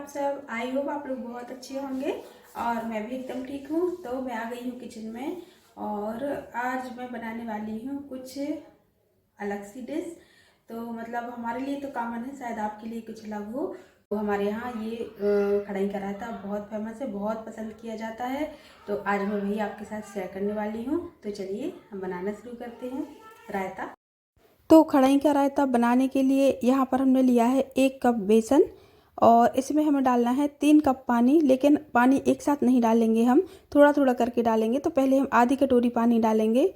आप सब। I hope आप लोग बहुत अच्छे होंगे और मैं भी एकदम ठीक हूँ। तो मैं आ गई हूँ किचन में और आज मैं बनाने वाली हूँ कुछ अलग सी डिश। तो मतलब हमारे लिए तो कॉमन है, शायद आपके लिए कुछ अलग हो। तो हमारे यहाँ ये कढ़ाई का रायता बहुत फेमस है, बहुत पसंद किया जाता है। तो आज मैं वही आपके साथ शेयर करने वाली हूँ। तो चलिए हम बनाना शुरू करते हैं रायता। तो कढ़ाई का रायता बनाने के लिए यहाँ पर हमने लिया है 1 कप बेसन और इसमें हमें डालना है 3 कप पानी। लेकिन पानी एक साथ नहीं डालेंगे, हम थोड़ा थोड़ा करके डालेंगे। तो पहले हम आधी कटोरी पानी डालेंगे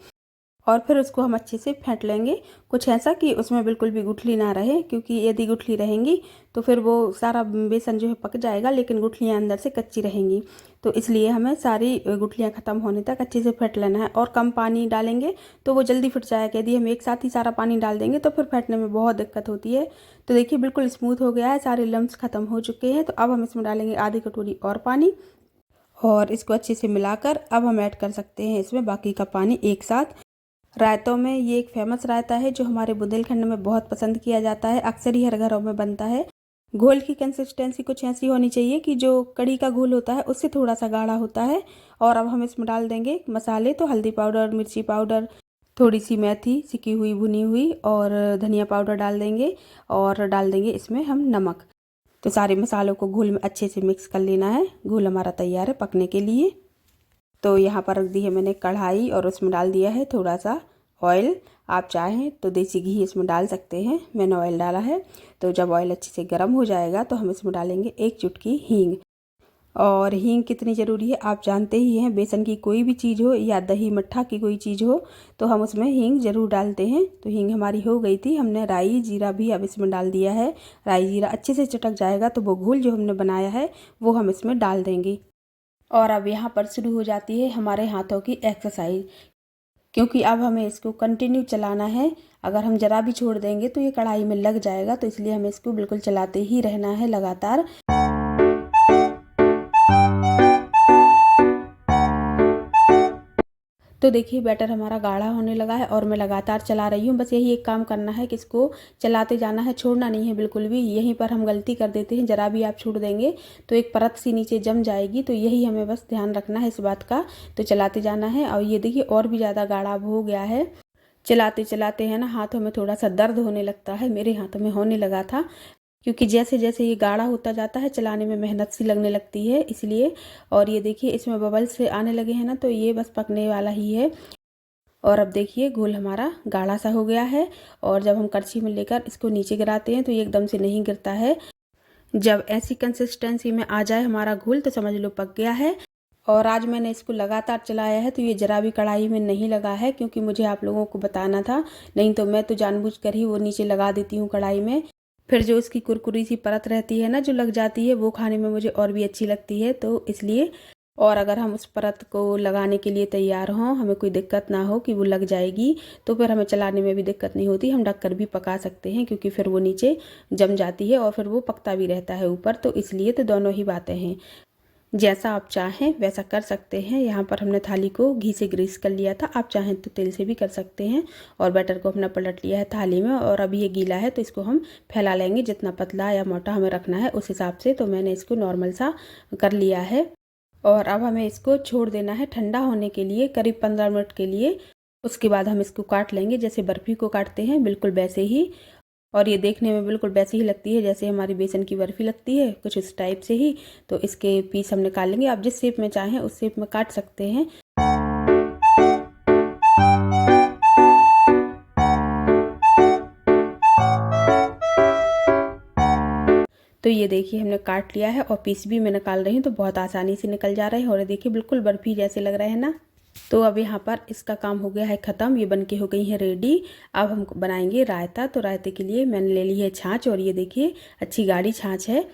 और फिर उसको हम अच्छे से फेंट लेंगे। कुछ ऐसा कि उसमें बिल्कुल भी गुठली ना रहे, क्योंकि यदि गुठली रहेंगी तो फिर वो सारा बेसन जो है पक जाएगा, लेकिन गुठलियाँ अंदर से कच्ची रहेंगी। तो इसलिए हमें सारी गुठलियाँ ख़त्म होने तक अच्छे से फेंट लेना है। और कम पानी डालेंगे तो वो जल्दी फट जाएगा। यदि हम एक साथ ही सारा पानी डाल देंगे तो फिर फेंटने में बहुत दिक्कत होती है। तो देखिए बिल्कुल स्मूथ हो गया है, सारे लम्स ख़त्म हो चुके हैं। तो अब हम इसमें डालेंगे आधी कटोरी और पानी और इसको अच्छे से मिलाकर अब हम ऐड कर सकते हैं इसमें बाकी का पानी एक साथ। रायतों में ये एक फेमस रायता है जो हमारे बुंदेलखंड में बहुत पसंद किया जाता है, अक्सर ही हर घरों में बनता है। घोल की कंसिस्टेंसी कुछ ऐसी होनी चाहिए कि जो कढ़ी का घोल होता है उससे थोड़ा सा गाढ़ा होता है। और अब हम इसमें डाल देंगे मसाले। तो हल्दी पाउडर, मिर्ची पाउडर, थोड़ी सी मेथी सिकी हुई भुनी हुई और धनिया पाउडर डाल देंगे और डाल देंगे इसमें हम नमक। तो सारे मसालों को घोल में अच्छे से मिक्स कर लेना है। घोल हमारा तैयार है पकने के लिए। तो यहाँ पर रख दी है मैंने कढ़ाई और उसमें डाल दिया है थोड़ा सा ऑयल। आप चाहें तो देसी घी इसमें डाल सकते हैं, मैंने ऑयल डाला है। तो जब ऑयल अच्छे से गर्म हो जाएगा तो हम इसमें डालेंगे 1 चुटकी हींग। और हींग कितनी ज़रूरी है आप जानते ही हैं। बेसन की कोई भी चीज़ हो या दही मट्ठा की कोई चीज़ हो तो हम उसमें हींग ज़रूर डालते हैं। तो हींग हमारी हो गई थी, हमने राई जीरा भी अब इसमें डाल दिया है। राई जीरा अच्छे से चटक जाएगा तो वो घोल जो हमने बनाया है वो हम इसमें डाल देंगे। और अब यहाँ पर शुरू हो जाती है हमारे हाथों की एक्सरसाइज, क्योंकि अब हमें इसको कंटिन्यू चलाना है। अगर हम ज़रा भी छोड़ देंगे तो ये कढ़ाई में लग जाएगा। तो इसलिए हमें इसको बिल्कुल चलाते ही रहना है लगातार। तो देखिए बैटर हमारा गाढ़ा होने लगा है और मैं लगातार चला रही हूँ। बस यही एक काम करना है कि इसको चलाते जाना है, छोड़ना नहीं है बिल्कुल भी। यहीं पर हम गलती कर देते हैं, ज़रा भी आप छोड़ देंगे तो एक परत सी नीचे जम जाएगी। तो यही हमें बस ध्यान रखना है इस बात का। तो चलाते जाना है। और ये देखिए और भी ज़्यादा गाढ़ा हो गया है। चलाते चलाते है ना हाथों में थोड़ा सा दर्द होने लगता है, मेरे हाथों में होने लगा था, क्योंकि जैसे जैसे ये गाढ़ा होता जाता है चलाने में मेहनत सी लगने लगती है इसलिए। और ये देखिए इसमें बबल्स से आने लगे हैं ना, तो ये बस पकने वाला ही है। और अब देखिए घोल हमारा गाढ़ा सा हो गया है। और जब हम कड़छी में लेकर इसको नीचे गिराते हैं तो ये एकदम से नहीं गिरता है। जब ऐसी कंसिस्टेंसी में आ जाए हमारा घोल तो समझ लो पक गया है। और आज मैंने इसको लगातार चलाया है तो ये ज़रा भी कढ़ाई में नहीं लगा है, क्योंकि मुझे आप लोगों को बताना था। नहीं तो मैं तो जानबूझकर ही वो नीचे लगा देती हूँ कढ़ाई में। फिर जो उसकी कुरकुरी सी परत रहती है ना जो लग जाती है, वो खाने में मुझे और भी अच्छी लगती है। तो इसलिए और अगर हम उस परत को लगाने के लिए तैयार हों, हमें कोई दिक्कत ना हो कि वो लग जाएगी, तो फिर हमें चलाने में भी दिक्कत नहीं होती। हम ढककर भी पका सकते हैं, क्योंकि फिर वो नीचे जम जाती है और फिर वो पकता भी रहता है ऊपर। तो इसलिए तो दोनों ही बातें हैं। जैसा आप चाहें वैसा कर सकते हैं। यहाँ पर हमने थाली को घी से ग्रीस कर लिया था, आप चाहें तो तेल से भी कर सकते हैं। और बैटर को अपना पलट लिया है थाली में। और अभी ये गीला है तो इसको हम फैला लेंगे, जितना पतला या मोटा हमें रखना है उस हिसाब से। तो मैंने इसको नॉर्मल सा कर लिया है। और अब हमें इसको छोड़ देना है ठंडा होने के लिए, करीब 15 मिनट के लिए। उसके बाद हम इसको काट लेंगे, जैसे बर्फ़ी को काटते हैं बिल्कुल वैसे ही। और ये देखने में बिल्कुल वैसे ही लगती है जैसे हमारी बेसन की बर्फ़ी लगती है, कुछ उस टाइप से ही। तो इसके पीस हम निकाल लेंगे। आप जिस शेप में चाहें उस शेप में काट सकते हैं। तो ये देखिए हमने काट लिया है और पीस भी मैं निकाल रही हूँ, तो बहुत आसानी से निकल जा रहे हैं। और ये देखिए बिल्कुल बर्फ़ी जैसे लग रहे हैं ना। तो अब यहाँ पर इसका काम हो गया है ख़त्म, ये बनके हो गई है रेडी। अब हम बनाएंगे रायता। तो रायते के लिए मैंने ले ली है छाछ, और ये देखिए अच्छी गाढ़ी छाछ है।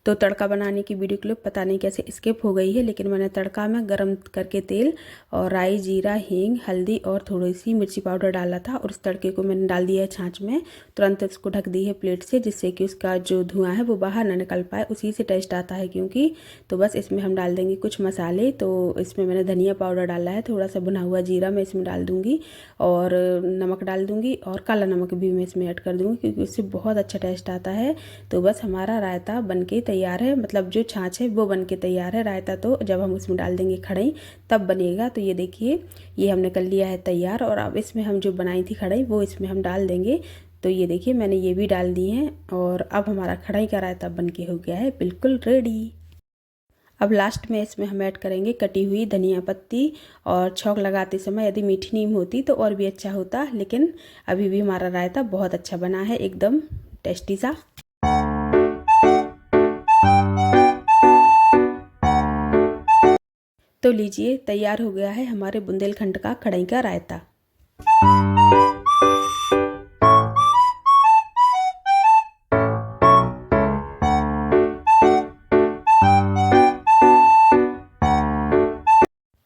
तो तड़का बनाने की वीडियो क्लिप पता नहीं कैसे स्किप हो गई है, लेकिन मैंने तड़का में गरम करके तेल और राई जीरा हींग हल्दी और थोड़ी सी मिर्ची पाउडर डाला था, और उस तड़के को मैंने डाल दिया है छाछ में। तुरंत उसको ढक दी है प्लेट से, जिससे कि उसका जो धुआं है वो बाहर ना निकल पाए, उसी से टेस्ट आता है क्योंकि। तो बस इसमें हम डाल देंगे कुछ मसाले। तो इसमें मैंने धनिया पाउडर डाला है, थोड़ा सा भुना हुआ जीरा मैं इसमें डाल दूँगी, और नमक डाल दूँगी, और काला नमक भी मैं इसमें ऐड कर दूँगी, क्योंकि उससे बहुत अच्छा टेस्ट आता है। तो बस हमारा रायता बन के तैयार है, मतलब जो छाछ है वो बन के तैयार है। रायता तो जब हम उसमें डाल देंगे खड़ई तब बनेगा। तो ये देखिए ये हमने कर लिया है तैयार, और अब इसमें हम जो बनाई थी खड़ई वो इसमें हम डाल देंगे। तो ये देखिए मैंने ये भी डाल दी हैं, और अब हमारा खड़ई का रायता बन के हो गया है बिल्कुल रेडी। अब लास्ट में इसमें हम ऐड करेंगे कटी हुई धनिया पत्ती, और छौंक लगाते समय यदि मीठी नीम होती तो और भी अच्छा होता, लेकिन अभी भी हमारा रायता बहुत अच्छा बना है, एकदम टेस्टी सा। तो लीजिए तैयार हो गया है हमारे बुंदेलखंड का खड़ई का रायता।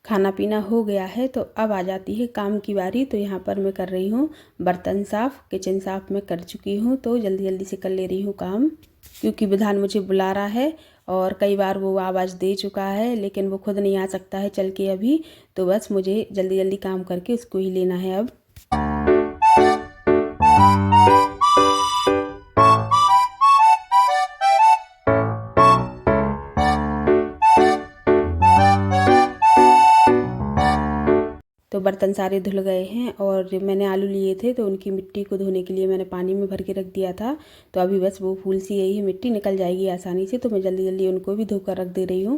खाना पीना हो गया है तो अब आ जाती है काम की बारी। तो यहाँ पर मैं कर रही हूँ बर्तन साफ़, किचन साफ़ मैं कर चुकी हूँ, तो जल्दी जल्दी से कर ले रही हूँ काम, क्योंकि विधान मुझे बुला रहा है और कई बार वो आवाज़ दे चुका है, लेकिन वो खुद नहीं आ सकता है चल के अभी। तो बस मुझे जल्दी जल्दी काम करके उसको ही लेना है अब। तो बर्तन सारे धुल गए हैं, और मैंने आलू लिए थे तो उनकी मिट्टी को धोने के लिए मैंने पानी में भर के रख दिया था। तो अभी बस वो फूल सी गई है, मिट्टी निकल जाएगी आसानी से, तो मैं जल्दी जल्दी उनको भी धोकर रख दे रही हूँ।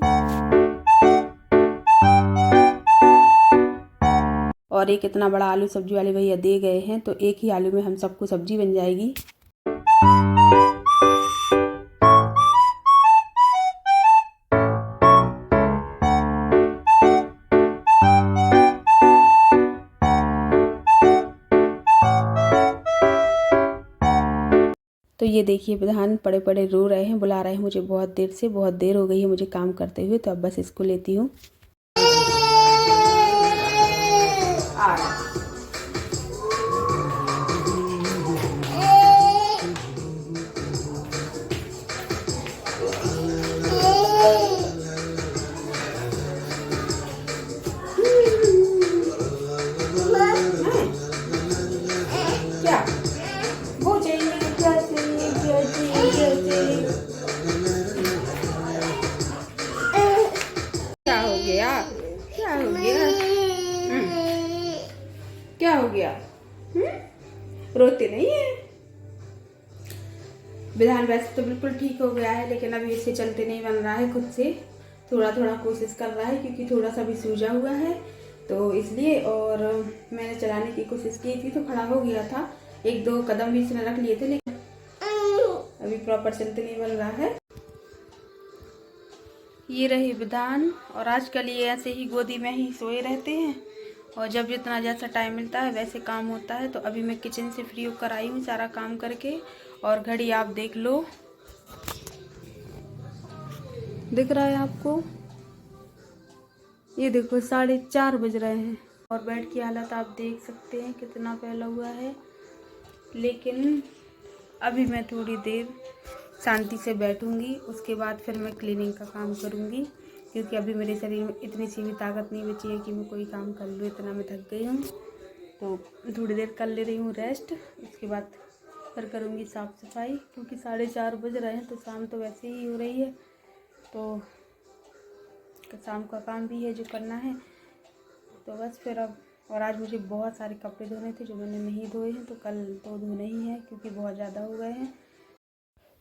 और एक इतना बड़ा आलू सब्जी वाले भैया दे गए हैं, तो एक ही आलू में हम सबको सब्जी बन जाएगी। तो ये देखिए विधान पड़े पड़े रो रहे हैं, बुला रहे हैं मुझे बहुत देर से, बहुत देर हो गई है मुझे काम करते हुए। तो अब बस इसको लेती हूँ। क्या वो चाहिए, क्या चाहिए, क्या चाहिए, क्या चाहिए? क्या हो गया, क्या हो गया, क्या हो गया? रोते नहीं है विधान। वैसे तो बिल्कुल ठीक हो गया है, लेकिन अभी इससे चलते नहीं बन रहा है खुद से, थोड़ा थोड़ा कोशिश कर रहा है, क्योंकि थोड़ा सा भी सूजा हुआ है तो इसलिए। और मैंने चलाने की कोशिश की थी तो खड़ा हो गया था, एक दो कदम भी इसने रख लिए थे, लेकिन अभी प्रॉपर चलते नहीं बन रहा है। ये रही विधान, और आजकल ये ऐसे ही गोदी में ही सोए रहते हैं, और जब जितना जैसा टाइम मिलता है वैसे काम होता है। तो अभी मैं किचन से फ्री होकर आई हूँ सारा काम करके, और घड़ी आप देख लो, दिख रहा है आपको? ये देखो 4:30 बज रहे हैं, और बेड की हालत आप देख सकते हैं कितना फैला हुआ है। लेकिन अभी मैं थोड़ी देर शांति से बैठूंगी, उसके बाद फिर मैं क्लीनिंग का काम करूंगी, क्योंकि अभी मेरे शरीर में इतनी सी भी ताकत नहीं बची है कि मैं कोई काम कर लूँ, इतना मैं थक गई हूँ। तो थोड़ी देर कर ले रही हूँ रेस्ट, उसके बाद फिर करूँगी साफ़ सफाई, क्योंकि 4:30 बज रहे हैं, तो शाम तो वैसे ही हो रही है, तो शाम का काम भी है जो करना है। तो बस फिर अब, और आज मुझे बहुत सारे कपड़े धोने थे जो मैंने नहीं धोए हैं, तो कल तो धोने ही हैं, क्योंकि बहुत ज़्यादा हो गए हैं।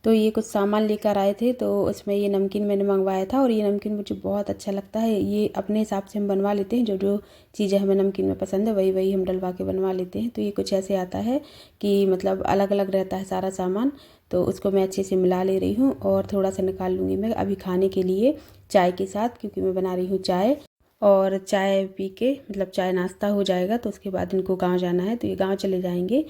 तो ये कुछ सामान लेकर आए थे, तो उसमें ये नमकीन मैंने मंगवाया था, और ये नमकीन मुझे बहुत अच्छा लगता है। ये अपने हिसाब से हम बनवा लेते हैं, जो जो चीज़ें हमें नमकीन में पसंद है वही वही हम डलवा के बनवा लेते हैं। तो ये कुछ ऐसे आता है कि मतलब अलग अलग रहता है सारा सामान, तो उसको मैं अच्छे से मिला ले रही हूँ, और थोड़ा सा निकाल लूँगी मैं अभी खाने के लिए चाय के साथ, क्योंकि मैं बना रही हूँ चाय। और चाय पी के मतलब चाय नाश्ता हो जाएगा, तो उसके बाद इनको गाँव जाना है, तो ये गाँव चले जाएंगे।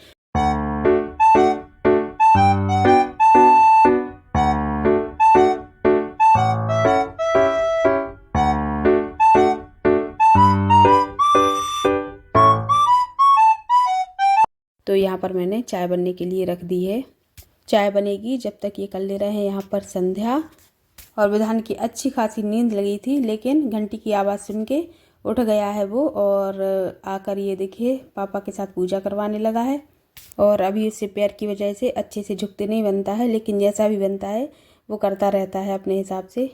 तो यहाँ पर मैंने चाय बनने के लिए रख दी है। चाय बनेगी जब तक ये कर ले रहे हैं यहाँ पर संध्या। और विधान की अच्छी खासी नींद लगी थी, लेकिन घंटी की आवाज़ सुन के उठ गया है वो, और आकर ये देखिए पापा के साथ पूजा करवाने लगा है। और अभी उससे पैर की वजह से अच्छे से झुकते नहीं बनता है, लेकिन जैसा भी बनता है वो करता रहता है अपने हिसाब से।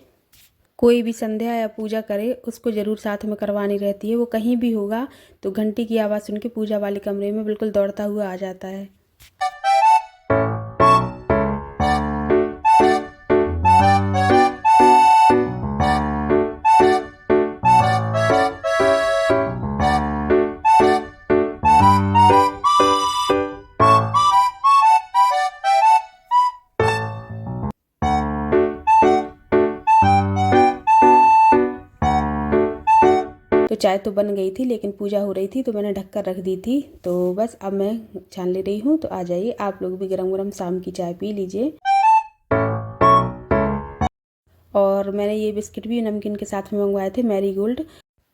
कोई भी संध्या या पूजा करे उसको ज़रूर साथ में करवानी रहती है। वो कहीं भी होगा तो घंटी की आवाज़ सुन के पूजा वाले कमरे में बिल्कुल दौड़ता हुआ आ जाता है। तो चाय तो बन गई थी लेकिन पूजा हो रही थी तो मैंने ढक कर रख दी थी। तो बस अब मैं छान ले रही हूँ। तो आ जाइए आप लोग भी गरम गरम शाम की चाय पी लीजिए। और मैंने ये बिस्किट भी नमकीन के साथ में मंगवाए थे, मैरी गोल्ड,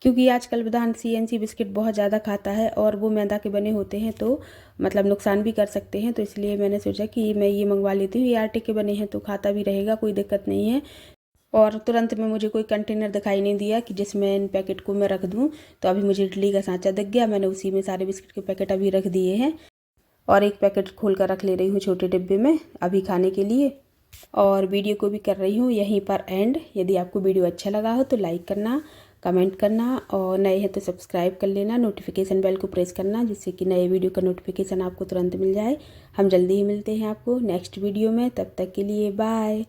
क्योंकि आजकल विधान CNC बिस्किट बहुत ज़्यादा खाता है और वो मैदा के बने होते हैं तो मतलब नुकसान भी कर सकते हैं। तो इसलिए मैंने सोचा कि मैं ये मंगवा लेती हूँ। ये आटे के बने हैं तो खाता भी रहेगा, कोई दिक्कत नहीं है। और तुरंत में मुझे कोई कंटेनर दिखाई नहीं दिया कि जिसमें इन पैकेट को मैं रख दूँ। तो अभी मुझे इडली का सांचा दिख गया, मैंने उसी में सारे बिस्किट के पैकेट अभी रख दिए हैं। और एक पैकेट खोल कर रख ले रही हूँ छोटे डिब्बे में अभी खाने के लिए। और वीडियो को भी कर रही हूँ यहीं पर एंड। यदि आपको वीडियो अच्छा लगा हो तो लाइक करना, कमेंट करना, और नए हैं तो सब्सक्राइब कर लेना, नोटिफिकेशन बेल को प्रेस करना जिससे कि नए वीडियो का नोटिफिकेशन आपको तुरंत मिल जाए। हम जल्दी ही मिलते हैं आपको नेक्स्ट वीडियो में, तब तक के लिए बाय।